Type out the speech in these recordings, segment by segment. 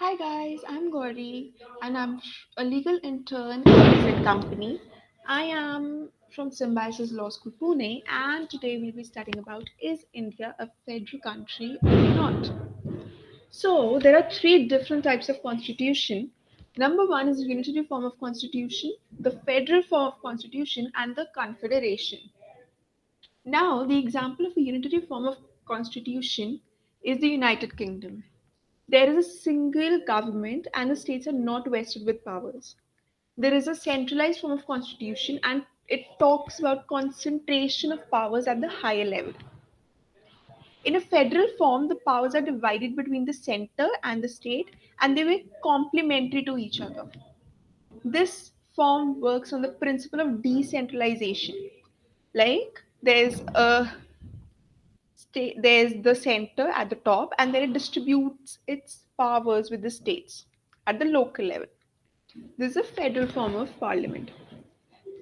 Hi guys, I'm Gauri and I'm a legal intern at LEXIS and Company. I am from Symbiosis Law School, Pune, and today we'll be studying about is India a federal country or not? So there are three different types of constitution. Number one is the unitary form of constitution, the federal form of constitution, and the confederation. Now, the example of a unitary form of constitution is the United Kingdom. There is a single government and the states are not vested with powers. There is a centralized form of constitution and it talks about concentration of powers at the higher level. In a federal form, the powers are divided between the center and the state and they were complementary to each other. This form works on the principle of decentralization. Like there's the center at the top and then it distributes its powers with the states at the local level. This is a federal form of parliament.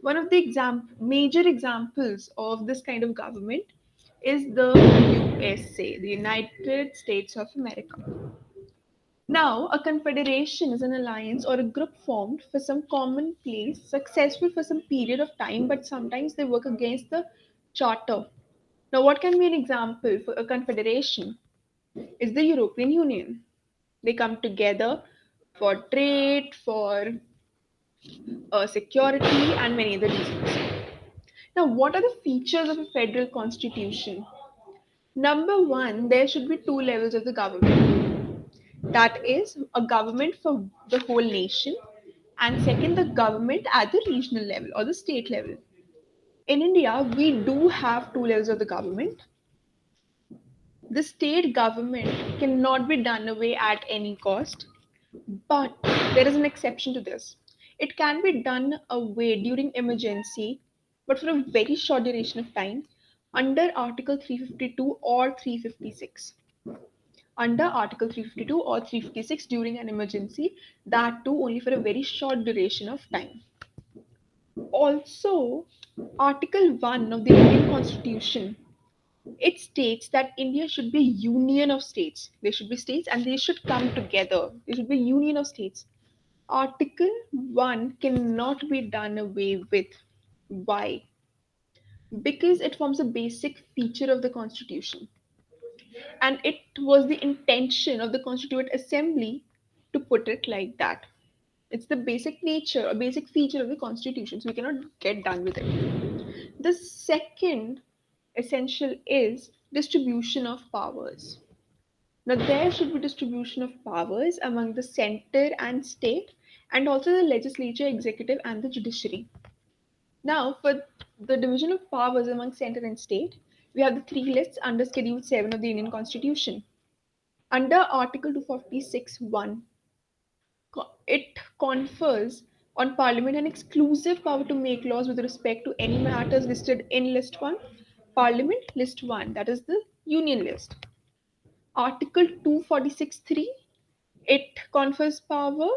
One of the major examples of this kind of government is the USA, the United States of America. Now, a confederation is an alliance or a group formed for some common place, successful for some period of time, but sometimes they work against the charter. Now, what can be an example for a confederation is the European Union. They come together for trade, for security, and many other reasons. Now, what are the features of a federal constitution? Number one, there should be two levels of the government. That is, a government for the whole nation, and second, the government at the regional level or the state level. In India, we do have two levels of the government. The state government cannot be done away at any cost, but there is an exception to this. It can be done away during emergency, but for a very short duration of time under Article 352 or 356. Under Article 352 or 356 during an emergency, that too only for a very short duration of time. Also, Article 1 of the Indian Constitution, it states that India should be a union of states. There should be states and they should come together. There should be a union of states. Article 1 cannot be done away with. Why? Because it forms a basic feature of the Constitution. And it was the intention of the Constituent Assembly to put it like that. It's the basic nature, a basic feature of the Constitution, so we cannot get done with it. The second essential is distribution of powers. Now, there should be distribution of powers among the center and state, and also the legislature, executive, and the judiciary. Now, for the division of powers among center and state, we have the three lists under Schedule 7 of the Indian Constitution. Under Article 246(1), it confers on Parliament an exclusive power to make laws with respect to any matters listed in List 1, Parliament List 1, that is the Union List. Article 246(3), it confers power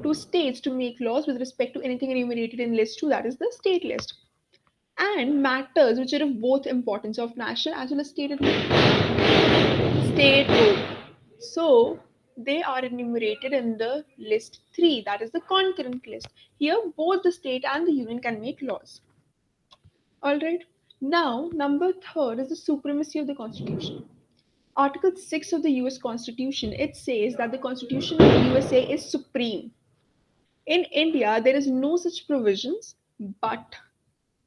to states to make laws with respect to anything enumerated in List 2, that is the state list, and matters which are of both importance of national as well as state road. So they are enumerated in the list 3, that is the concurrent list. Here, both the state and the union can make laws. All right. Now, number third is the supremacy of the Constitution. Article 6 of the US Constitution, it says that the Constitution of the USA is supreme. In India, there is no such provisions, but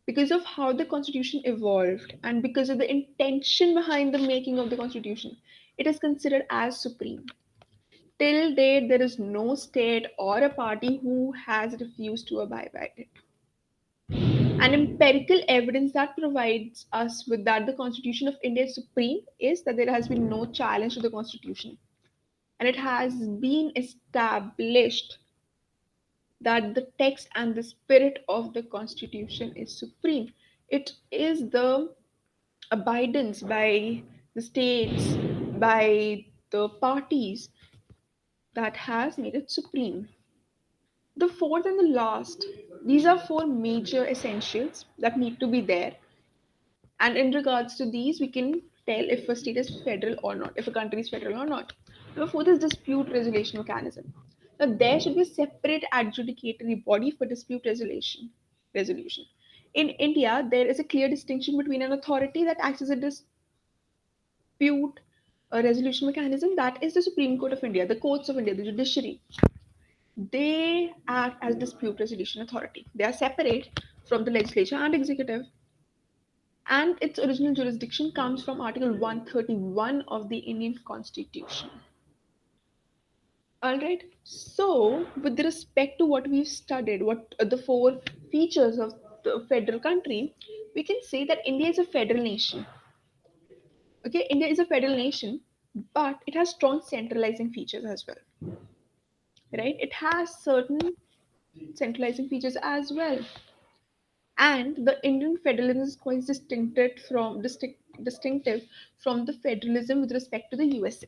because of how the Constitution evolved and because of the intention behind the making of the Constitution, it is considered as supreme. Till date, there is no state or a party who has refused to abide by it. An empirical evidence that provides us with that the Constitution of India is supreme is that there has been no challenge to the Constitution. And it has been established that the text and the spirit of the Constitution is supreme. It is the abidance by the states, by the parties that has made it supreme. The fourth and the last, these are four major essentials that need to be there. And in regards to these, we can tell if a state is federal or not, if a country is federal or not. Number fourth is dispute resolution mechanism. Now there should be a separate adjudicatory body for dispute resolution. Resolution. In India, there is a clear distinction between an authority that acts as a dispute resolution mechanism, that is the Supreme Court of India, the courts of India, the judiciary. They act as dispute resolution authority. They are separate from the legislature and executive, and its original jurisdiction comes from Article 131 of the Indian Constitution. All right. So, with respect to what we've studied, what are the four features of the federal country, we can say that India is a federal nation. Okay, India is a federal nation, but it has strong centralizing features as well. Right? It has certain centralizing features as well. And the Indian federalism is quite distinctive from the federalism with respect to the USA.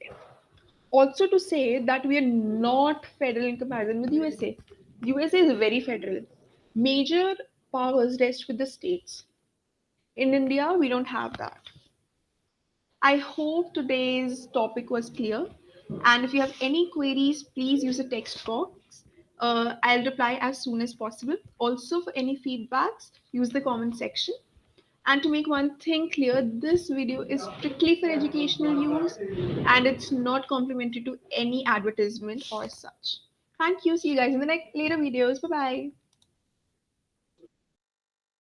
Also to say that we are not federal in comparison with USA. USA is very federal. Major powers rest with the states. In India, we don't have that. I hope today's topic was clear. And if you have any queries, please use the text box. I'll reply as soon as possible. Also, for any feedbacks, use the comment section. And to make one thing clear, this video is strictly for educational use and it's not complementary to any advertisement or such. Thank you. See you guys in the next later videos. Bye bye.